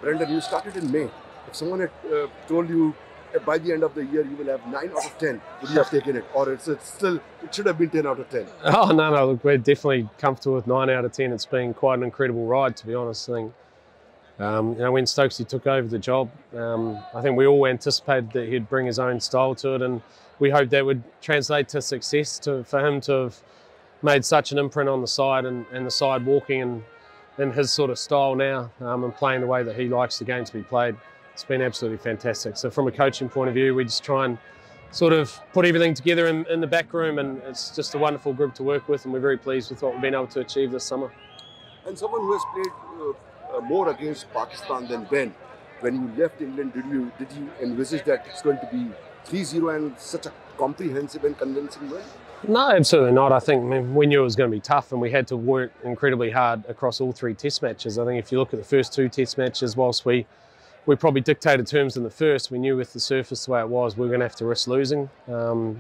Brendon, you started in May. If someone had told you by the end of the year you will have 9 out of 10, would you have taken it? Or it's still, it should have been 10 out of 10? Oh, no, look, we're definitely comfortable with 9 out of 10. It's been quite an incredible ride, to be honest. I think, when Stokesy took over the job, I think we all anticipated that he'd bring his own style to it, and we hoped that would translate to success for him to have made such an imprint on the side and the side walking in his sort of style now, and playing the way that he likes the game to be played. It's been absolutely fantastic. So from a coaching point of view, we just try and sort of put everything together in the back room, and it's just a wonderful group to work with, and we're very pleased with what we've been able to achieve this summer. And someone who has played more against Pakistan than Ben, when you left England, did you envisage that it's going to be 3-0 and such a comprehensive and convincing win? No, absolutely not. I think we knew it was going to be tough, and we had to work incredibly hard across all 3 test matches. I think if you look at the first 2 test matches, whilst we probably dictated terms in the first, we knew with the surface the way it was, we were going to have to risk losing.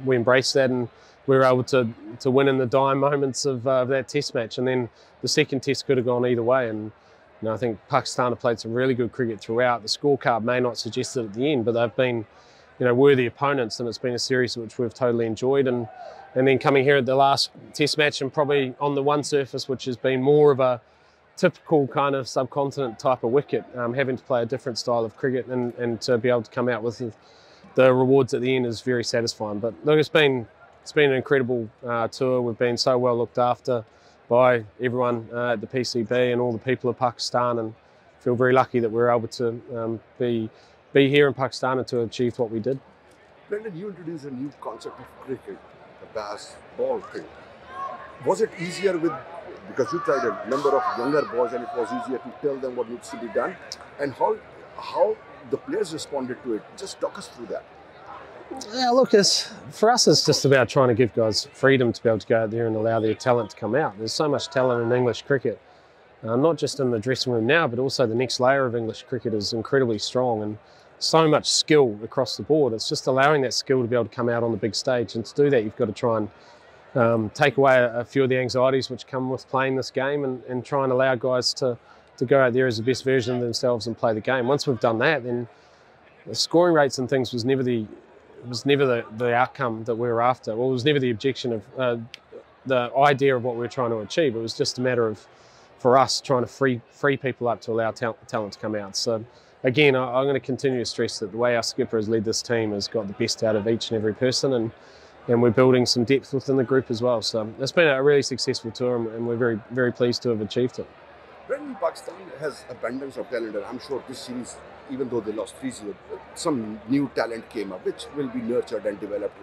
We embraced that, and we were able to win in the dying moments of that test match. And then the second test could have gone either way. And I think Pakistan have played some really good cricket throughout. The scorecard may not suggest it at the end, but they've been worthy opponents, and it's been a series which we've totally enjoyed. And then coming here at the last test match, and probably on the one surface which has been more of a typical kind of subcontinent type of wicket, having to play a different style of cricket and to be able to come out with the rewards at the end is very satisfying. But look, it's been an incredible tour. We've been so well looked after by everyone at the PCB and all the people of Pakistan, and feel very lucky that we're able to be here in Pakistan and to achieve what we did. Brendon, you introduced a new concept of cricket, the pass ball thing. Was it easier because you tried a number of younger boys, and it was easier to tell them what needs to be done, and how the players responded to it? Just talk us through that. Yeah, look, for us, it's just about trying to give guys freedom to be able to go out there and allow their talent to come out. There's so much talent in English cricket, not just in the dressing room now, but also the next layer of English cricket is incredibly strong, and so much skill across the board. It's just allowing that skill to be able to come out on the big stage, and to do that, you've got to try and take away a few of the anxieties which come with playing this game, and try and allow guys to go out there as the best version of themselves and play the game. Once we've done that, then the scoring rates and things was never the outcome that we were after. Well, it was never the objection of the idea of what we were trying to achieve. It was just a matter of, for us, trying to free people up to allow talent to come out. So again, I'm going to continue to stress that the way our skipper has led this team has got the best out of each and every person, and we're building some depth within the group as well. So it's been a really successful tour, and we're very, very pleased to have achieved it. Brendon, Pakistan has abundance of talent, and I'm sure this series, even though they lost 3-0, some new talent came up, which will be nurtured and developed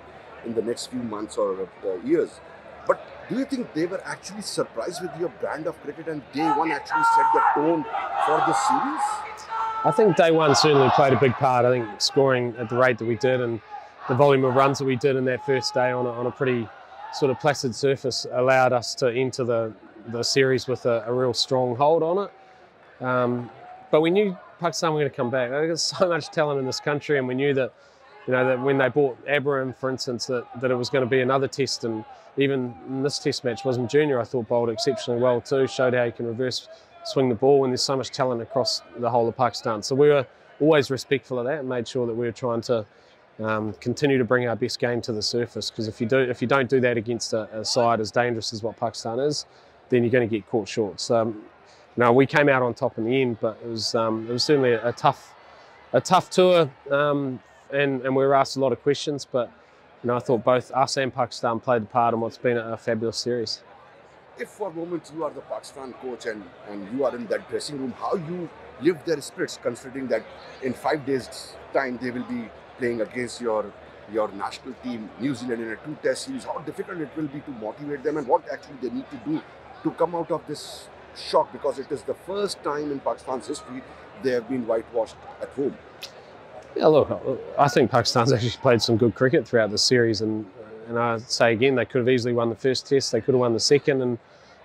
in the next few months or years. But do you think they were actually surprised with your brand of cricket, and day one actually set the tone for the series? I think day one certainly played a big part. I think scoring at the rate that we did, and the volume of runs that we did in that first day on a pretty sort of placid surface allowed us to enter the series with a real strong hold on it. But we knew Pakistan were going to come back. There's so much talent in this country, and we knew that, that when they bought Abram, for instance, that it was going to be another test. And even in this test match, wasn't Junior, I thought, bowled exceptionally well too, showed how he can reverse swing the ball, and there's so much talent across the whole of Pakistan. So we were always respectful of that, and made sure that we were trying to continue to bring our best game to the surface, because if you don't do that against a side as dangerous as what Pakistan is, then you're going to get caught short. So we came out on top in the end, but it was certainly a tough tour, and we were asked a lot of questions, but I thought both us and Pakistan played a part in what's been a fabulous series. If for a moment you are the Pakistan coach and you are in that dressing room, how you live their spirits, considering that in 5 days' time they will be playing against your national team, New Zealand, in a 2-test series, how difficult it will be to motivate them, and what actually they need to do to come out of this shock, because it is the first time in Pakistan's history they have been whitewashed at home. Yeah, look, I think Pakistan's actually played some good cricket throughout the series, and I say again, they could have easily won the first test, they could have won the second,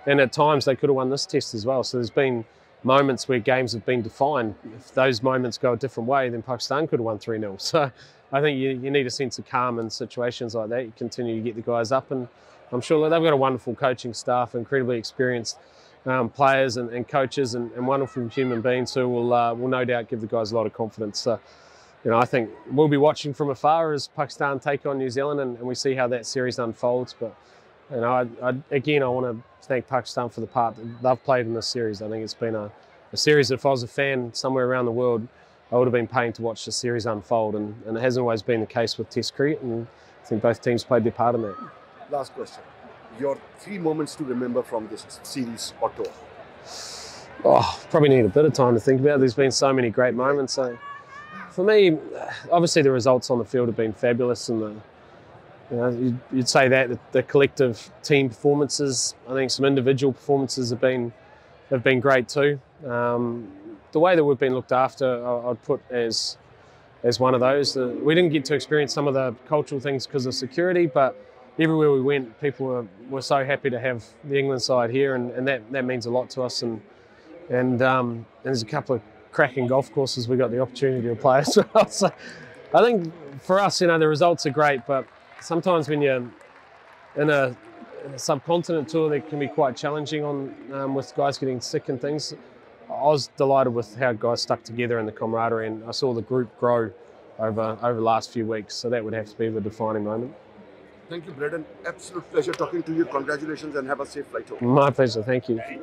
and at times they could have won this test as well. So there's been moments where games have been defined. If those moments go a different way, then Pakistan could have won 3-0. So I think you need a sense of calm in situations like that. You continue to get the guys up, and I'm sure they've got a wonderful coaching staff, incredibly experienced players and coaches and wonderful human beings who will no doubt give the guys a lot of confidence. So, I think we'll be watching from afar as Pakistan take on New Zealand, and we see how that series unfolds. But again, I want to thank Pakistan for the part that they've played in this series. I think it's been a series that if I was a fan somewhere around the world, I would have been paying to watch the series unfold, and it hasn't always been the case with Test cricket, and I think both teams played their part in that. Last question. Your 3 moments to remember from this series or tour? Oh, probably need a bit of time to think about it. There's been so many great moments. So for me, obviously the results on the field have been fabulous, and you'd say that the collective team performances, I think some individual performances have been great too. The way that we've been looked after, I'd put as one of those. We didn't get to experience some of the cultural things because of security, but everywhere we went, people were so happy to have the England side here, and that means a lot to us. And there's a couple of cracking golf courses we got the opportunity to play as well. So I think for us, the results are great, but sometimes when you're in a subcontinent tour, that can be quite challenging with guys getting sick and things. I was delighted with how guys stuck together and the camaraderie, and I saw the group grow over the last few weeks. So that would have to be the defining moment. Thank you, Brendon. Absolute pleasure talking to you. Congratulations and have a safe flight home. My pleasure. Thank you.